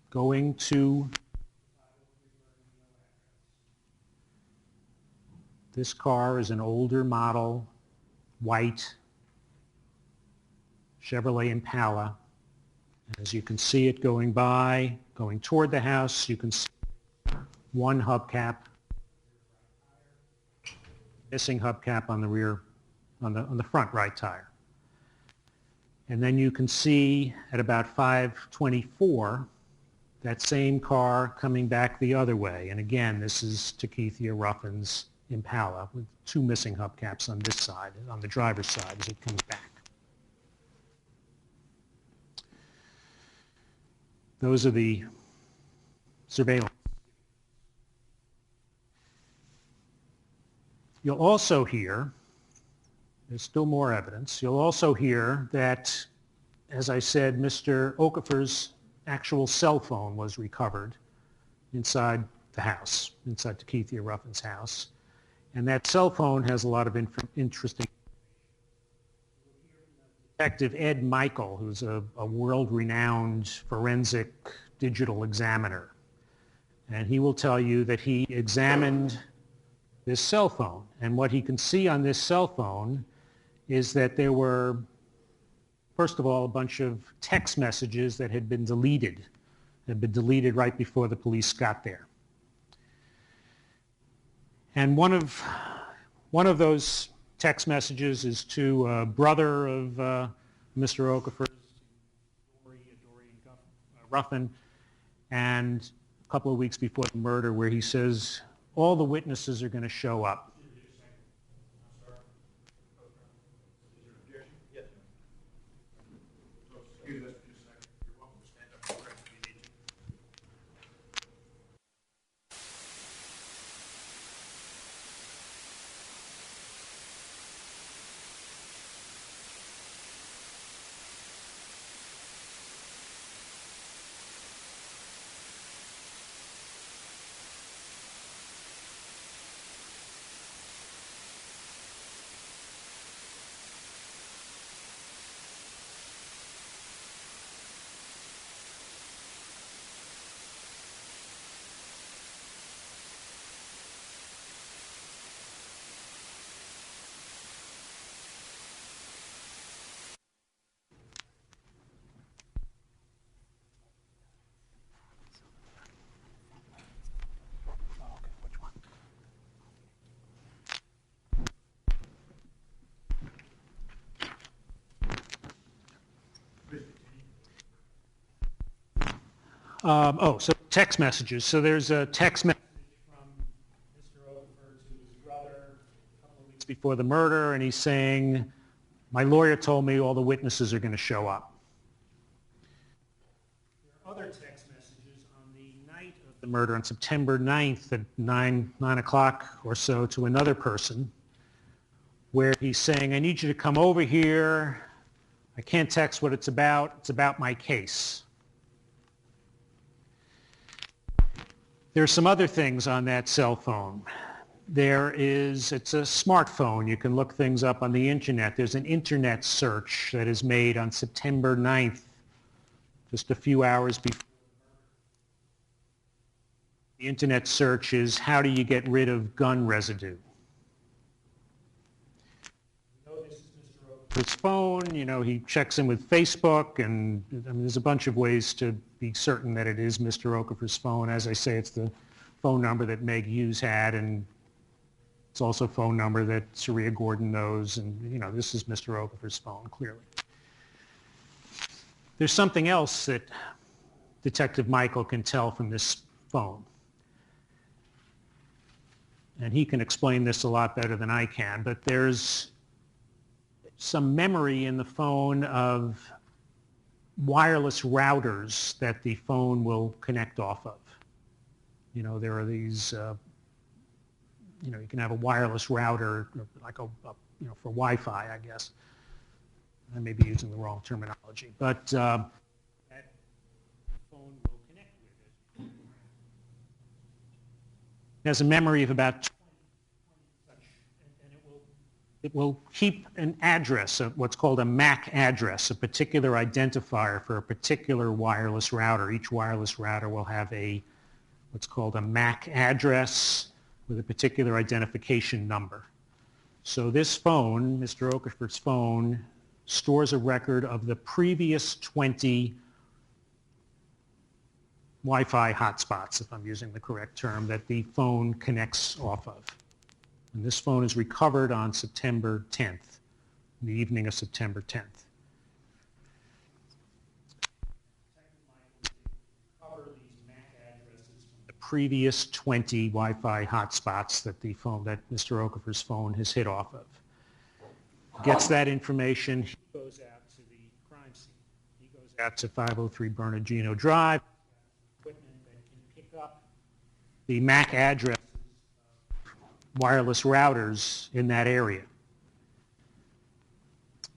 S1: going to this car is an older model, white Chevrolet Impala. As you can see it going by, going toward the house, you can see one hubcap, missing hubcap on the rear, on the front right tire. And then you can see at about 5:24 that same car coming back the other way. And again, this is Takithia Ruffin's Impala with two missing hubcaps on this side, on the driver's side as it comes back. Those are the surveillance. You'll also hear, there's still more evidence, you'll also hear that, as I said, Mr. Okafor's actual cell phone was recovered inside the house, inside Takithia Ruffin's house. And that cell phone has a lot of interesting. Detective Ed Michael, who's a world-renowned forensic digital examiner. And he will tell you that he examined this cell phone. And what he can see on this cell phone is that there were, first of all, a bunch of text messages that had been deleted right before the police got there. And one of those text messages is to a brother of Mr. Okafor, Dorian Ruffin, and a couple of weeks before the murder, where he says, all the witnesses are going to show up. So text messages. So there's a text message from Mr. Okafor to his brother a couple of weeks before the murder, and he's saying, my lawyer told me all the witnesses are going to show up. There are other text messages on the night of the murder on September 9th at 9 o'clock or so to another person, where he's saying, I need you to come over here. I can't text what it's about my case. There's some other things on that cell phone. It's a smartphone. You can look things up on the internet. There's an internet search that is made on September 9th, just a few hours before. The internet search is, how do you get rid of gun residue? his phone, you know, he checks in with Facebook, and I mean, there's a bunch of ways to be certain that it is Mr. Okafor's phone. As I say, it's the phone number that Meg Hughes had, and it's also a phone number that Sharia Gordon knows, and, you know, this is Mr. Okafor's phone, clearly. There's something else that Detective Michael can tell from this phone. And he can explain this a lot better than I can, but there's some memory in the phone of wireless routers that the phone will connect off of. You know, there are these, you know, you can have a wireless router, like you know, for Wi-Fi, I guess. I may be using the wrong terminology, but that phone will connect with it. It has a memory of about 20 such, and it will keep an address, what's called a MAC address, a particular identifier for a particular wireless router. Each wireless router will have what's called a MAC address with a particular identification number. So this phone, Mr. Okafor's phone, stores a record of the previous 20 Wi-Fi hotspots, if I'm using the correct term, that the phone connects off of. And this phone is recovered on September 10th, the evening of September 10th. Recover these MAC addresses from the previous 20 Wi-Fi hotspots that Mr. Okafor's phone has hit off of. Gets that information, he goes out to the crime scene. He goes out to 503 Bernardino Drive, equipment that can pick up the MAC addresses of wireless routers in that area.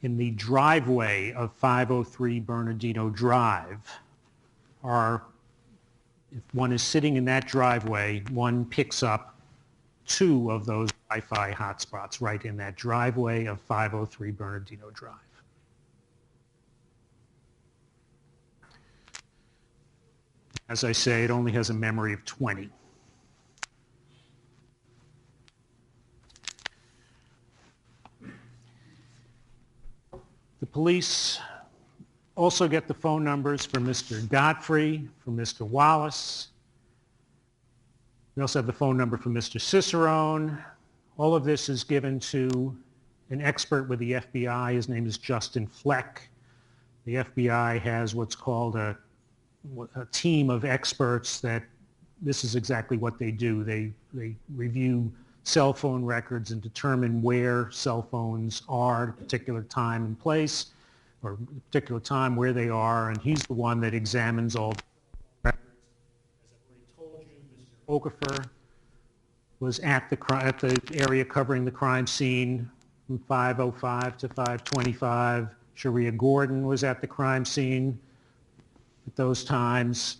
S1: In the driveway of 503 Bernardino Drive, if one is sitting in that driveway, one picks up 2 of those Wi-Fi hotspots right in that driveway of 503 Bernardino Drive. As I say, it only has a memory of 20. The police also get the phone numbers for Mr. Godfrey, for Mr. Wallace. We also have the phone number for Mr. Cicerone. All of this is given to an expert with the FBI. His name is Justin Fleck. The FBI has what's called a team of experts that this is exactly what they do. They review cell phone records and determine where cell phones are at a particular time and place, or a particular time where they are, and he's the one that examines all the records. As I've already told you, Mr. Okafor was at the area covering the crime scene from 5:05 to 5:25. Sharia Gordon was at the crime scene at those times.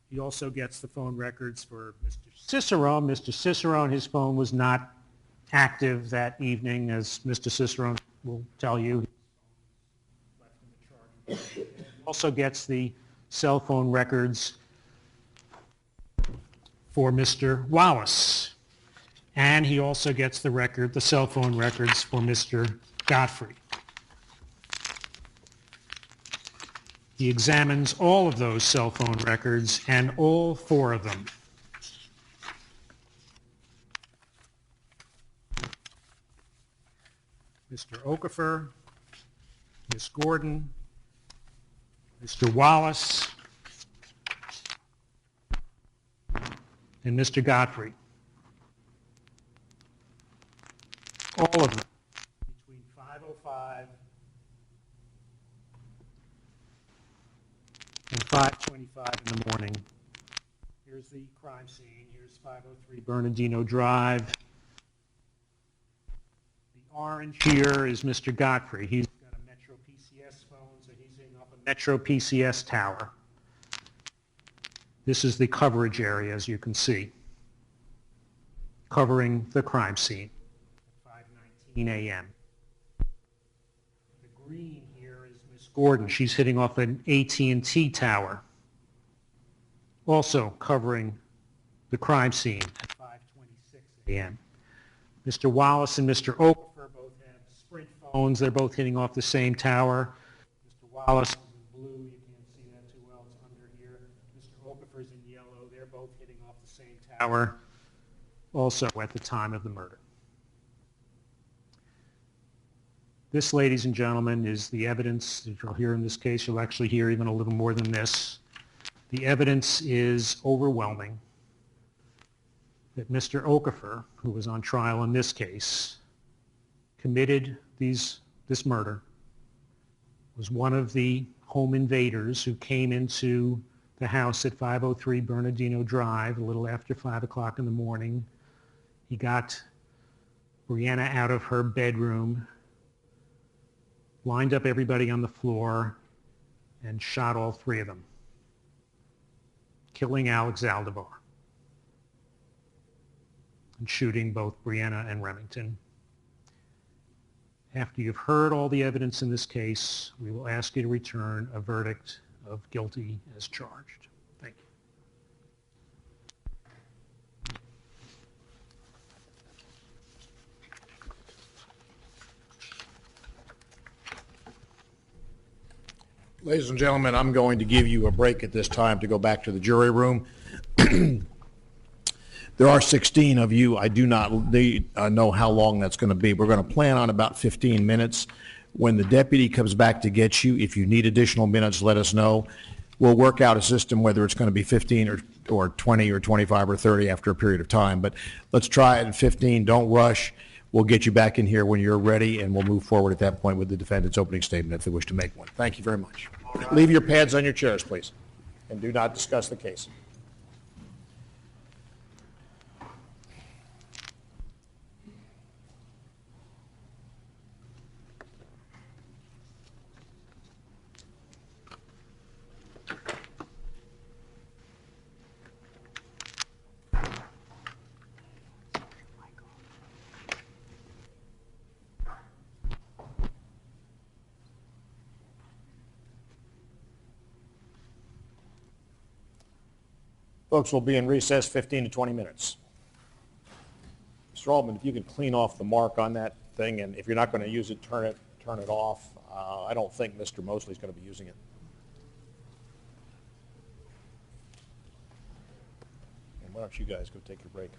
S1: He also gets the phone records for Mr. Cicerone. Mr. Cicerone, his phone was not active that evening, as Mr. Cicerone will tell you. He also gets the cell phone records for Mr. Wallace. And he also gets the cell phone records for Mr. Godfrey. He examines all of those cell phone records, and all 4 of them. Mr. Okafor, Ms. Gordon, Mr. Wallace, and Mr. Godfrey. All of them between 5:05 and 5:25 in the morning. Here's the crime scene. Here's 503 Bernardino Drive. The orange here is Mr. Godfrey. He's got a Metro PCS phone, so he's in off a Metro PCS tower. This is the coverage area, as you can see, covering the crime scene at 5:19 a.m. The green here is Ms. Gordon. She's hitting off an AT&T tower, also covering the crime scene at 5:26 a.m. Mr. Wallace and Mr. Okafor both have Sprint bones. They're both hitting off the same tower. Mr. Wallace is in blue. You can't see that too well. It's under here. Mr. Okafor's in yellow. They're both hitting off the same tower, also at the time of the murder. This, ladies and gentlemen, is the evidence that you'll hear in this case. You'll actually hear even a little more than this. The evidence is overwhelming that Mr. Okafor, who was on trial in this case, committed this murder, was one of the home invaders who came into the house at 503 Bernardino Drive a little after 5 o'clock in the morning. He got Brianna out of her bedroom, lined up everybody on the floor, and shot all three of them, killing Alex Zaldivar and shooting both Brianna and Remington. After you've heard all the evidence in this case, we will ask you to return a verdict of guilty as charged. Thank you.
S2: Ladies and gentlemen, I'm going to give you a break at this time to go back to the jury room. There are 16 of you. I do not know how long that's going to be. We're going to plan on about 15 minutes. When the deputy comes back to get you, if you need additional minutes, let us know. We'll work out a system whether it's going to be 15 or 20 or 25 or 30 after a period of time. But let's try it at 15. Don't rush. We'll get you back in here when you're ready, and we'll move forward at that point with the defendant's opening statement if they wish to make one. Thank you very much. Leave your pads on your chairs, please, and do not discuss the case. Folks, will be in recess 15 to 20 minutes. Mr. Altman, if you could clean off the mark on that thing, and if you're not going to use it, turn it off. I don't think Mr. Mosley's going to be using it. And why don't you guys go take your break?